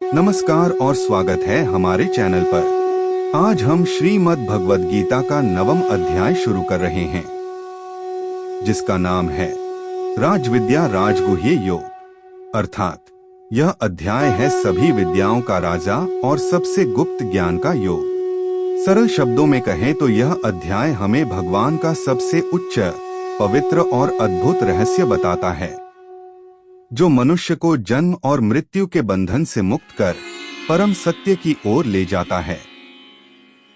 नमस्कार और स्वागत है हमारे चैनल पर। आज हम श्रीमद् भगवद गीता का 9वां अध्याय शुरू कर रहे हैं, जिसका नाम है राजविद्या राजगुह्य योग। अर्थात यह अध्याय है सभी विद्याओं का राजा और सबसे गुप्त ज्ञान का योग। सरल शब्दों में कहें तो यह अध्याय हमें भगवान का सबसे उच्च, पवित्र और अद्भुत रहस्य बताता है, जो मनुष्य को जन्म और मृत्यु के बंधन से मुक्त कर परम सत्य की ओर ले जाता है।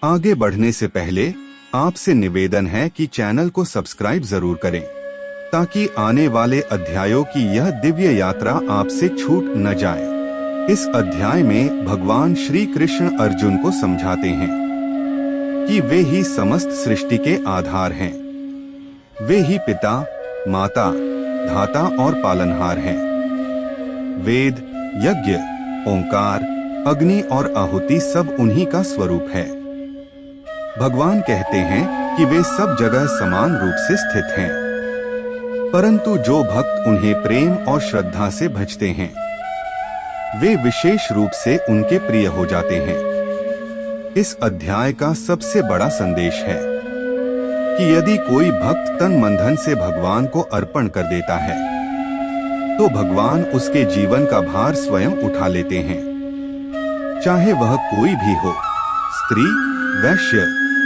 आगे बढ़ने से पहले आपसे निवेदन है कि चैनल को सब्सक्राइब जरूर करें, ताकि आने वाले अध्यायों की यह दिव्य यात्रा आपसे छूट न जाए। इस अध्याय में भगवान श्री कृष्ण अर्जुन को समझाते हैं कि वे ही समस्त सृष्टि के आधार हैं। वे ही पिता, माता, धाता और पालनहार हैं। वेद, यज्ञ, ओंकार, अग्नि और आहुति सब उन्हीं का स्वरूप है। भगवान कहते हैं कि वे सब जगह समान रूप से स्थित हैं, परंतु जो भक्त उन्हें प्रेम और श्रद्धा से भजते हैं, वे विशेष रूप से उनके प्रिय हो जाते हैं। इस अध्याय का सबसे बड़ा संदेश है कि यदि कोई भक्त तन मन धन से भगवान को अर्पण कर देता है, तो भगवान उसके जीवन का भार स्वयं उठा लेते हैं। चाहे वह कोई भी हो, स्त्री, वैश्य,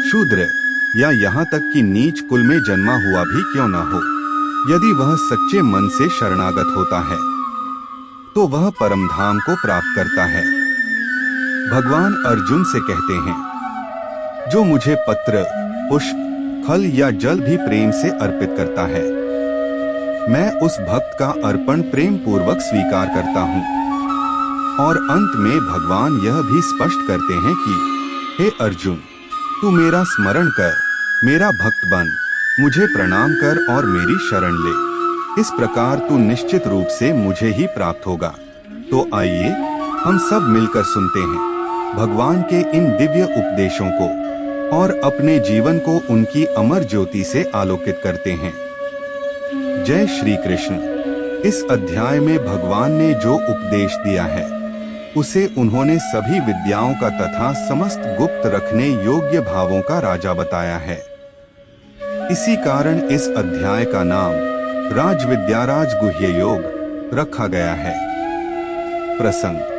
शूद्र या यहाँ तक कि नीच कुल में जन्मा हुआ भी क्यों न हो, यदि वह सच्चे मन से शरणागत होता है, तो वह परम धाम को प्राप्त करता है। भगवान अर्जुन से कहते हैं, जो मुझे पत्र, पुष्प, फल या जल भी प्रेम से अर्पित करता है, मैं उस भक्त का अर्पण प्रेम पूर्वक स्वीकार करता हूँ। और अंत में भगवान यह भी स्पष्ट करते हैं कि हे अर्जुन, तू मेरा स्मरण कर, मेरा भक्त बन, मुझे प्रणाम कर और मेरी शरण ले। इस प्रकार तू निश्चित रूप से मुझे ही प्राप्त होगा। तो आइए हम सब मिलकर सुनते हैं भगवान के इन दिव्य उपदेशों को और अपने जीवन को उनकी अमर ज्योति से आलोकित करते हैं। जय श्री कृष्ण। इस अध्याय में भगवान ने जो उपदेश दिया है, उसे उन्होंने सभी विद्याओं का तथा समस्त गुप्त रखने योग्य भावों का राजा बताया है। इसी कारण इस अध्याय का नाम राजविद्या राजगुह्य योग रखा गया है। प्रसंग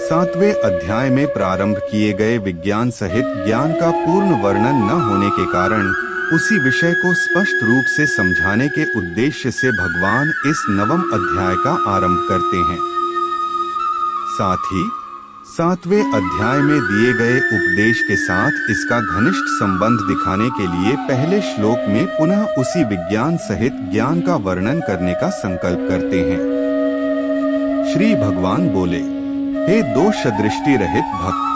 7वें अध्याय में प्रारंभ किए गए विज्ञान सहित ज्ञान का पूर्ण वर्णन न होने के कारण उसी विषय को स्पष्ट रूप से समझाने के उद्देश्य से भगवान इस 9वें अध्याय का आरंभ करते हैं। साथ ही 7वें अध्याय में दिए गए उपदेश के साथ इसका घनिष्ठ संबंध दिखाने के लिए पहले श्लोक में पुनः उसी विज्ञान सहित ज्ञान का वर्णन करने का संकल्प करते हैं। श्री भगवान बोले, हे दोष दृष्टि रहित भक्त,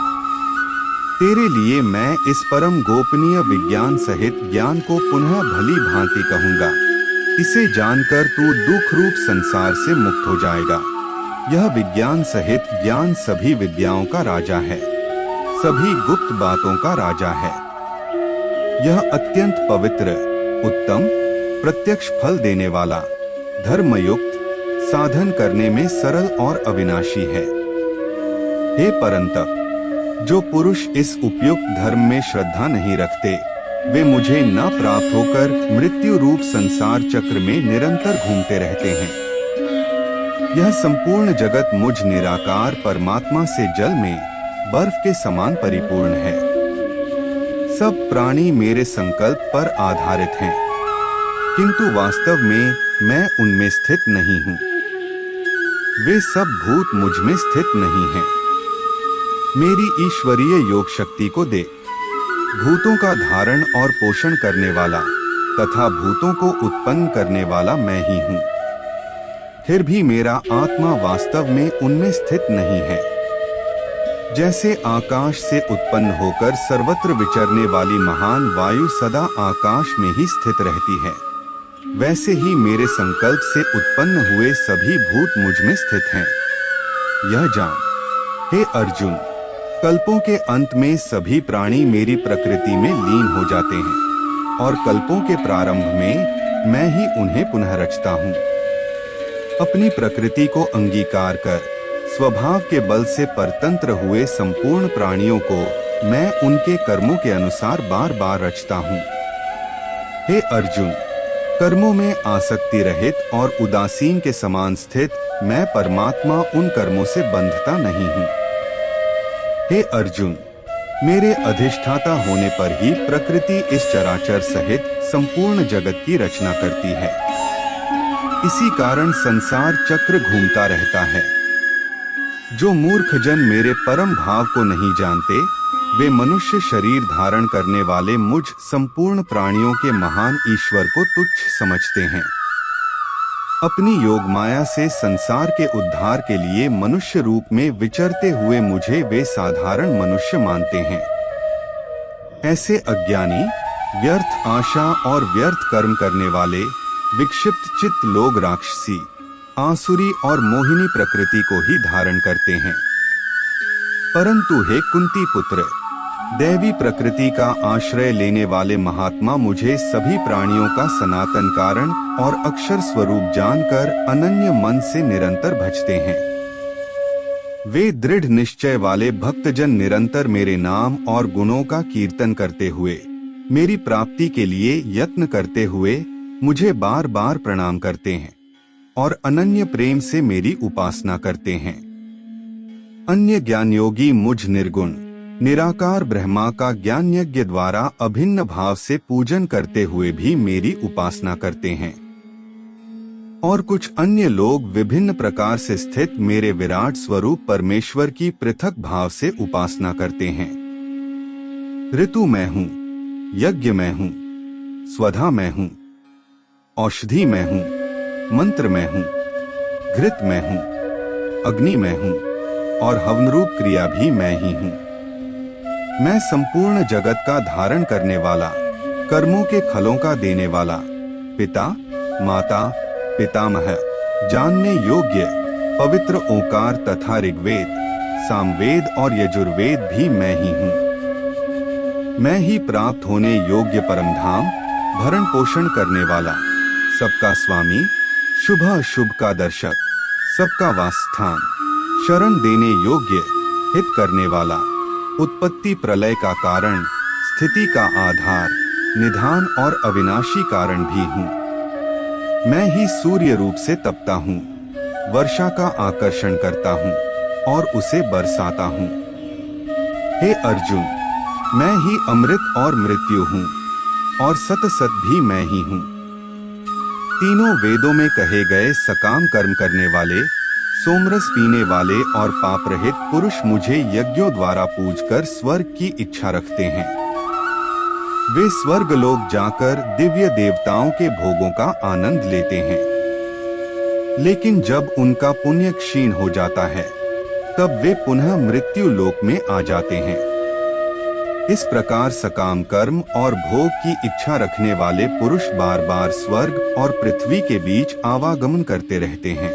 तेरे लिए मैं इस परम गोपनीय विज्ञान सहित ज्ञान को पुनः भली भांति कहूँगा। इसे जानकर तू दुख रूप संसार से मुक्त हो जाएगा। यह विज्ञान सहित ज्ञान सभी विद्याओं का राजा है, सभी गुप्त बातों का राजा है। यह अत्यंत पवित्र, उत्तम, प्रत्यक्ष फल देने वाला, धर्मयुक्त, साधन करने में सरल और अविनाशी है। हे परंतप, जो पुरुष इस उपयुक्त धर्म में श्रद्धा नहीं रखते, वे मुझे न प्राप्त होकर मृत्यु रूप संसार चक्र में निरंतर घूमते रहते हैं। यह संपूर्ण जगत मुझ निराकार परमात्मा से जल में बर्फ के समान परिपूर्ण है। सब प्राणी मेरे संकल्प पर आधारित हैं, किंतु वास्तव में मैं उनमें स्थित नहीं हूँ। वे सब भूत मुझ में स्थित नहीं हैं। मेरी ईश्वरीय योग शक्ति को देख, भूतों का धारण और पोषण करने वाला तथा भूतों को उत्पन्न करने वाला मैं ही हूँ। फिर भी मेरा आत्मा वास्तव में उनमें स्थित नहीं है। जैसे आकाश से उत्पन्न होकर सर्वत्र विचरने वाली महान वायु सदा आकाश में ही स्थित रहती है, वैसे ही मेरे संकल्प से उत्पन्न हुए सभी भूत मुझ में स्थित हैं। यह जान, हे अर्जुन, कल्पों के अंत में सभी प्राणी मेरी प्रकृति में लीन हो जाते हैं और कल्पों के प्रारंभ में मैं ही उन्हें पुनः रचता हूँ। अपनी प्रकृति को अंगीकार कर स्वभाव के बल से परतंत्र हुए संपूर्ण प्राणियों को मैं उनके कर्मों के अनुसार बार बार रचता हूँ। हे अर्जुन, कर्मों में आसक्ति रहित और उदासीन के समान स्थित मैं परमात्मा उन कर्मों से बंधता नहीं हूँ। हे अर्जुन, मेरे अधिष्ठाता होने पर ही प्रकृति इस चराचर सहित संपूर्ण जगत की रचना करती है। इसी कारण संसार चक्र घूमता रहता है। जो मूर्ख जन मेरे परम भाव को नहीं जानते, वे मनुष्य शरीर धारण करने वाले मुझ संपूर्ण प्राणियों के महान ईश्वर को तुच्छ समझते हैं। अपनी योग माया से संसार के उद्धार के लिए मनुष्य रूप में विचरते हुए मुझे वे साधारण मनुष्य मानते हैं। ऐसे अज्ञानी, व्यर्थ आशा और व्यर्थ कर्म करने वाले विक्षिप्त चित्त लोग राक्षसी, आसुरी और मोहिनी प्रकृति को ही धारण करते हैं। परंतु हे कुंती पुत्र, दैवी प्रकृति का आश्रय लेने वाले महात्मा मुझे सभी प्राणियों का सनातन कारण और अक्षर स्वरूप जानकर अनन्य मन से निरंतर भजते हैं। वे दृढ़ निश्चय वाले भक्तजन निरंतर मेरे नाम और गुणों का कीर्तन करते हुए, मेरी प्राप्ति के लिए यत्न करते हुए मुझे बार बार प्रणाम करते हैं और अनन्य प्रेम से मेरी उपासना करते हैं। अन्य ज्ञान योगी मुझ निर्गुण निराकार ब्रह्मा का ज्ञान यज्ञ द्वारा अभिन्न भाव से पूजन करते हुए भी मेरी उपासना करते हैं। और कुछ अन्य लोग विभिन्न प्रकार से स्थित मेरे विराट स्वरूप परमेश्वर की पृथक भाव से उपासना करते हैं। ऋतु मैं हूँ, यज्ञ मैं हूँ, स्वधा मैं हूँ, औषधि मैं हूँ, मंत्र मैं हूँ, घृत मैं हूँ, अग्नि मैं हूँ और हवनरूप क्रिया भी मैं ही हूँ। मैं संपूर्ण जगत का धारण करने वाला, कर्मों के फलों का देने वाला, पिता, माता, पितामह, जानने योग्य पवित्र ओंकार तथा ऋग्वेद, सामवेद और यजुर्वेद भी मैं ही हूँ। मैं ही प्राप्त होने योग्य परम धाम, भरण पोषण करने वाला, सबका स्वामी, शुभ अशुभ का दर्शक, सबका वासस्थान, शरण देने योग्य, हित करने वाला, उत्पत्ति प्रलय का कारण, स्थिति का आधार, निधान और अविनाशी कारण भी हूँ। मैं ही सूर्य रूप से तपता हूँ, वर्षा का आकर्षण करता हूँ और उसे बरसाता हूँ। हे अर्जुन, मैं ही अमृत और मृत्यु हूँ और सत सत भी मैं ही हूँ। तीनों वेदों में कहे गए सकाम कर्म करने वाले, सोमरस पीने वाले और पाप रहित पुरुष मुझे यज्ञों द्वारा पूजकर स्वर्ग की इच्छा रखते हैं। वे स्वर्ग लोक जाकर दिव्य देवताओं के भोगों का आनंद लेते हैं। लेकिन जब उनका पुण्य क्षीण हो जाता है, तब वे पुनः मृत्यु लोक में आ जाते हैं। इस प्रकार सकाम कर्म और भोग की इच्छा रखने वाले पुरुष बार बार स्वर्ग और पृथ्वी के बीच आवागमन करते रहते हैं।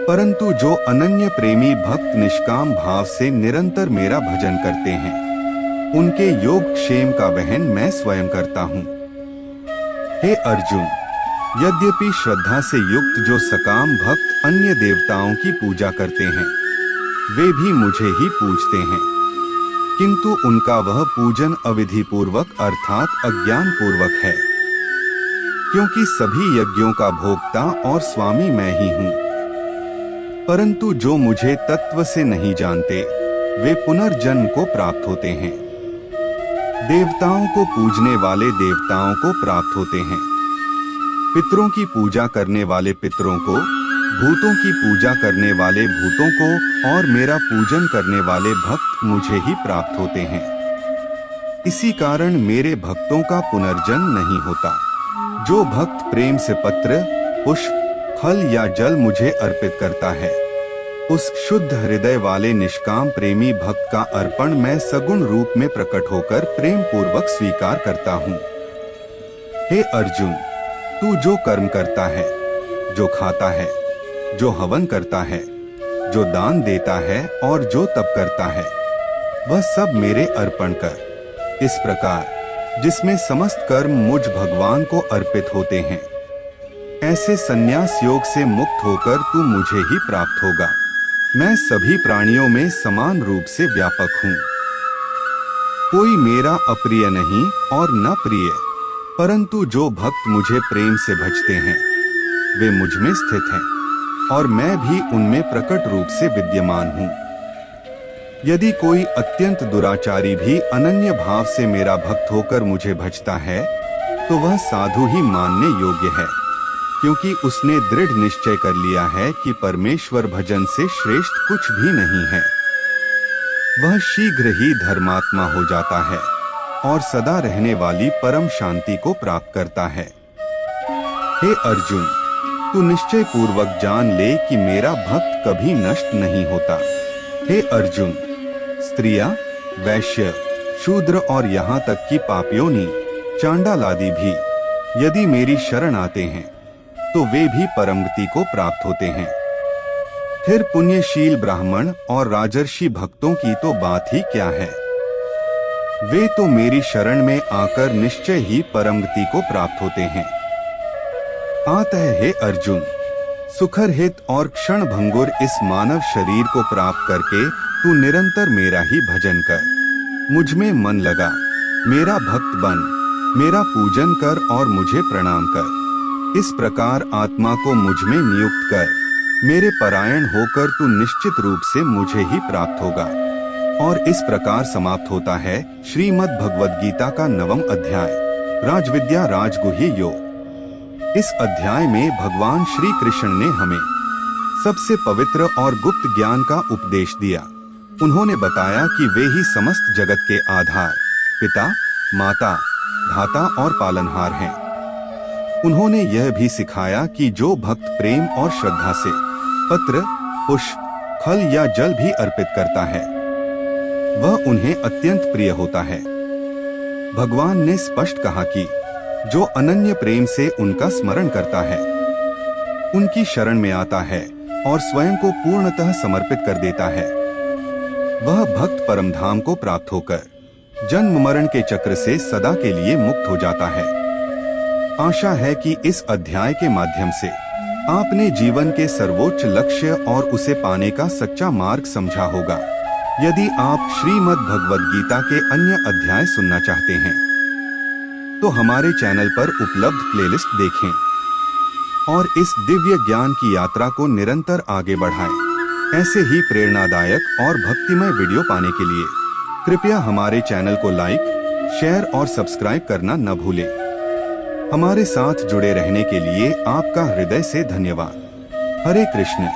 परंतु जो अनन्य प्रेमी भक्त निष्काम भाव से निरंतर मेरा भजन करते हैं, उनके योग क्षेम का वहन मैं स्वयं करता हूँ। हे अर्जुन, यद्यपि श्रद्धा से युक्त जो सकाम भक्त अन्य देवताओं की पूजा करते हैं, वे भी मुझे ही पूजते हैं, किंतु उनका वह पूजन अविधि पूर्वक अर्थात अज्ञान पूर्वक है, क्योंकि सभी यज्ञों का भोक्ता और स्वामी मैं ही हूँ। परंतु जो मुझे तत्व से नहीं जानते, वे पुनर्जन्म को प्राप्त होते हैं। देवताओं को पूजने वाले देवताओं को प्राप्त होते हैं, पितरों की पूजा करने वाले पितरों को, भूतों की पूजा करने वाले भूतों को और मेरा पूजन करने वाले भक्त मुझे ही प्राप्त होते हैं। इसी कारण मेरे भक्तों का पुनर्जन्म नहीं होता। जो भक्त प्रेम से पत्र, पुष्प, फल या जल मुझे अर्पित करता है, उस शुद्ध हृदय वाले निष्काम प्रेमी भक्त का अर्पण मैं सगुण रूप में प्रकट होकर प्रेम पूर्वक स्वीकार करता हूँ। हे अर्जुन, तू जो कर्म करता है, जो खाता है, जो हवन करता है, जो दान देता है और जो तप करता है, वह सब मेरे अर्पण कर। इस प्रकार जिसमें समस्त कर्म मुझ भगवान को अर्पित होते हैं, ऐसे संन्यास योग से मुक्त होकर तू मुझे ही प्राप्त होगा। मैं सभी प्राणियों में समान रूप से व्यापक हूँ। कोई मेरा अप्रिय नहीं और न प्रिय, परंतु जो भक्त मुझे प्रेम से भजते हैं वे मुझ में स्थित हैं और मैं भी उनमें प्रकट रूप से विद्यमान हूँ। यदि कोई अत्यंत दुराचारी भी अनन्य भाव से मेरा भक्त होकर मुझे भजता है तो वह साधु ही मानने योग्य है, क्योंकि उसने दृढ़ निश्चय कर लिया है कि परमेश्वर भजन से श्रेष्ठ कुछ भी नहीं है। वह शीघ्र ही धर्मात्मा हो जाता है और सदा रहने वाली परम शांति को प्राप्त करता है। हे अर्जुन, तू निश्चय पूर्वक जान ले कि मेरा भक्त कभी नष्ट नहीं होता। हे अर्जुन, स्त्रियां, वैश्य, शूद्र और यहाँ तक कि पापियोनी, चांडाल आदि भी यदि मेरी शरण आते हैं तो वे भी परमगति को प्राप्त होते हैं। फिर पुण्यशील ब्राह्मण और राजर्षि भक्तों की तो बात ही क्या है, वे तो मेरी शरण में आकर निश्चय ही परमगति को प्राप्त होते हैं। अतः हे अर्जुन, सुखर हित और क्षण भंगुर इस मानव शरीर को प्राप्त करके तू निरंतर मेरा ही भजन कर, मुझ में मन लगा, मेरा भक्त बन, मेरा पूजन कर और मुझे प्रणाम कर। इस प्रकार आत्मा को मुझ में नियुक्त कर, मेरे परायण होकर तू निश्चित रूप से मुझे ही प्राप्त होगा। और इस प्रकार समाप्त होता है श्रीमद् भगवद गीता का 9वां अध्याय, राजविद्या राजगुह्य योग। इस अध्याय में भगवान श्री कृष्ण ने हमें सबसे पवित्र और गुप्त ज्ञान का उपदेश दिया। उन्होंने बताया कि वे ही समस्त जगत के आधार, पिता, माता, धाता और पालनहार हैं। उन्होंने यह भी सिखाया कि जो भक्त प्रेम और श्रद्धा से पत्र, पुष्प, फल या जल भी अर्पित करता है वह उन्हें अत्यंत प्रिय होता है। भगवान ने स्पष्ट कहा कि जो अनन्य प्रेम से उनका स्मरण करता है, उनकी शरण में आता है और स्वयं को पूर्णतः समर्पित कर देता है, वह भक्त परमधाम को प्राप्त होकर जन्म मरण के चक्र से सदा के लिए मुक्त हो जाता है। आशा है कि इस अध्याय के माध्यम से आपने जीवन के सर्वोच्च लक्ष्य और उसे पाने का सच्चा मार्ग समझा होगा। यदि आप श्रीमद् भगवद गीता के अन्य अध्याय सुनना चाहते हैं तो हमारे चैनल पर उपलब्ध प्लेलिस्ट देखें और इस दिव्य ज्ञान की यात्रा को निरंतर आगे बढ़ाएं। ऐसे ही प्रेरणादायक और भक्तिमय वीडियो पाने के लिए कृपया हमारे चैनल को लाइक, शेयर और सब्सक्राइब करना न भूलें। हमारे साथ जुड़े रहने के लिए आपका हृदय से धन्यवाद। हरे कृष्ण।